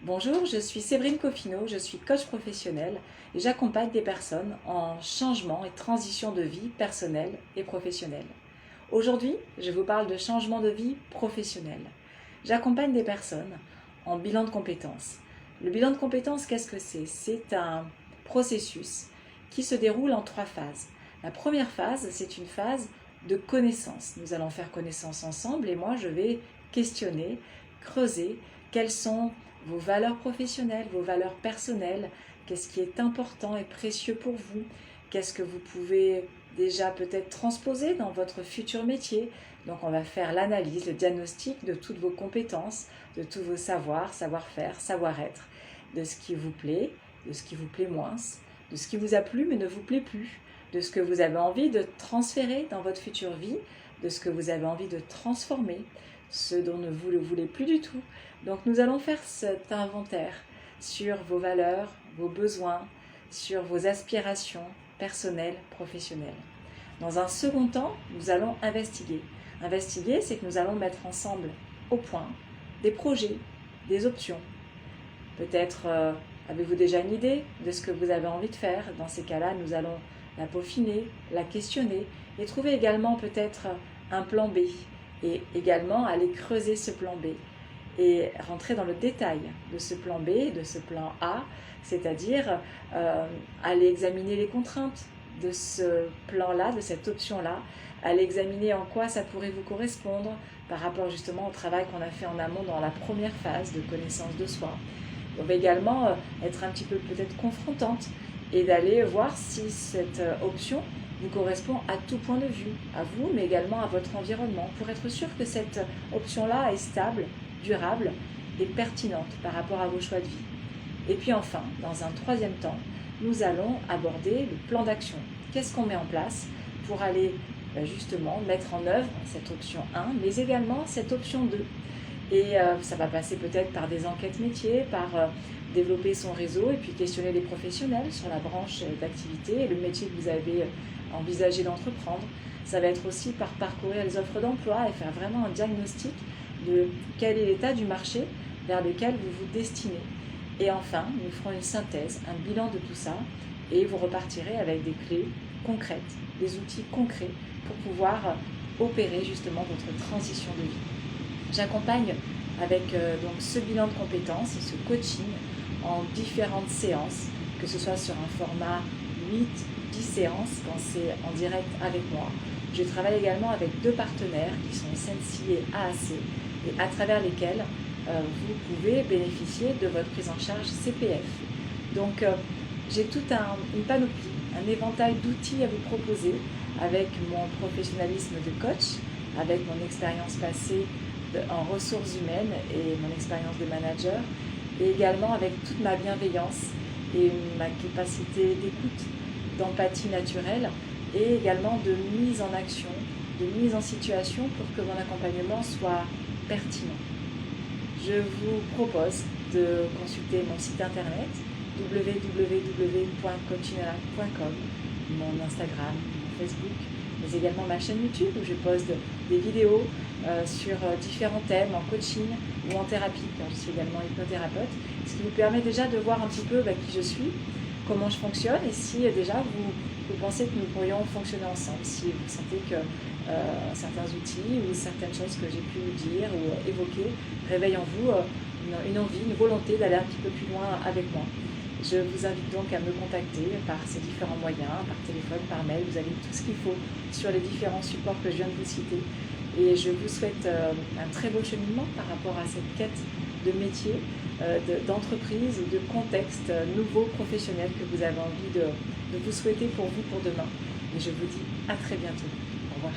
Bonjour, je suis Séverine Coffino, je suis coach professionnel et j'accompagne des personnes en changement et transition de vie personnelle et professionnelle. Aujourd'hui, je vous parle de changement de vie professionnelle. J'accompagne des personnes en bilan de compétences. Le bilan de compétences, qu'est-ce que c'est? C'est un processus qui se déroule en 3 phases. La première phase, c'est une phase de connaissance. Nous allons faire connaissance ensemble et moi, je vais questionner, creuser quelles sont vos valeurs professionnelles, vos valeurs personnelles, qu'est-ce qui est important et précieux pour vous, qu'est-ce que vous pouvez déjà peut-être transposer dans votre futur métier. Donc on va faire l'analyse, le diagnostic de toutes vos compétences, de tous vos savoirs, savoir-faire, savoir-être, de ce qui vous plaît, de ce qui vous plaît moins, de ce qui vous a plu mais ne vous plaît plus, de ce que vous avez envie de transférer dans votre future vie, de ce que vous avez envie de transformer, ce dont vous ne voulez plus du tout. Donc nous allons faire cet inventaire sur vos valeurs, vos besoins, sur vos aspirations personnelles, professionnelles. Dans un second temps, nous allons investiguer. Investiguer, c'est que nous allons mettre ensemble au point des projets, des options. Peut-être avez-vous déjà une idée de ce que vous avez envie de faire. Dans ces cas-là, nous allons la peaufiner, la questionner et trouver également peut-être un plan B. Et également aller creuser ce plan B et rentrer dans le détail de ce plan B, de ce plan A, c'est-à-dire aller examiner les contraintes de ce plan-là, de cette option-là, aller examiner en quoi ça pourrait vous correspondre par rapport justement au travail qu'on a fait en amont dans la première phase de connaissance de soi. On va également être un petit peu peut-être confrontante et d'aller voir si cette option vous correspond à tout point de vue, à vous, mais également à votre environnement, pour être sûr que cette option-là est stable, durable et pertinente par rapport à vos choix de vie. Et puis enfin, dans un troisième temps, nous allons aborder le plan d'action. Qu'est-ce qu'on met en place pour aller justement mettre en œuvre cette option 1, mais également cette option 2. Et ça va passer peut-être par des enquêtes métiers, par développer son réseau et puis questionner les professionnels sur la branche d'activité et le métier que vous avez envisagé d'entreprendre. Ça va être aussi par parcourir les offres d'emploi et faire vraiment un diagnostic de quel est l'état du marché vers lequel vous vous destinez. Et enfin, nous ferons une synthèse, un bilan de tout ça et vous repartirez avec des clés concrètes, des outils concrets pour pouvoir opérer justement votre transition de vie. J'accompagne avec donc ce bilan de compétences et ce coaching en différentes séances, que ce soit sur un format 8-10 séances quand c'est en direct avec moi. Je travaille également avec 2 partenaires qui sont Sensi et AAC et à travers lesquels vous pouvez bénéficier de votre prise en charge CPF. Donc j'ai toute une panoplie, un éventail d'outils à vous proposer avec mon professionnalisme de coach, avec mon expérience passée en ressources humaines et mon expérience de manager, et également avec toute ma bienveillance et ma capacité d'écoute, d'empathie naturelle et également de mise en action, de mise en situation pour que mon accompagnement soit pertinent. Je vous propose de consulter mon site internet www.coachinala.com, mon Instagram, mon Facebook, mais également ma chaîne YouTube où je poste des vidéos sur différents thèmes en coaching ou en thérapie, car je suis également hypnothérapeute, ce qui vous permet déjà de voir un petit peu qui je suis, comment je fonctionne et si déjà vous pensez que nous pourrions fonctionner ensemble, si vous sentez que certains outils ou certaines choses que j'ai pu dire ou évoquer réveillent en vous une envie, une volonté d'aller un petit peu plus loin avec moi. Je vous invite donc à me contacter par ces différents moyens, par téléphone, par mail. Vous avez tout ce qu'il faut sur les différents supports que je viens de vous citer. Et je vous souhaite un très beau cheminement par rapport à cette quête de métier, d'entreprise ou de contexte nouveau professionnel que vous avez envie de vous souhaiter pour vous pour demain. Et je vous dis à très bientôt. Au revoir.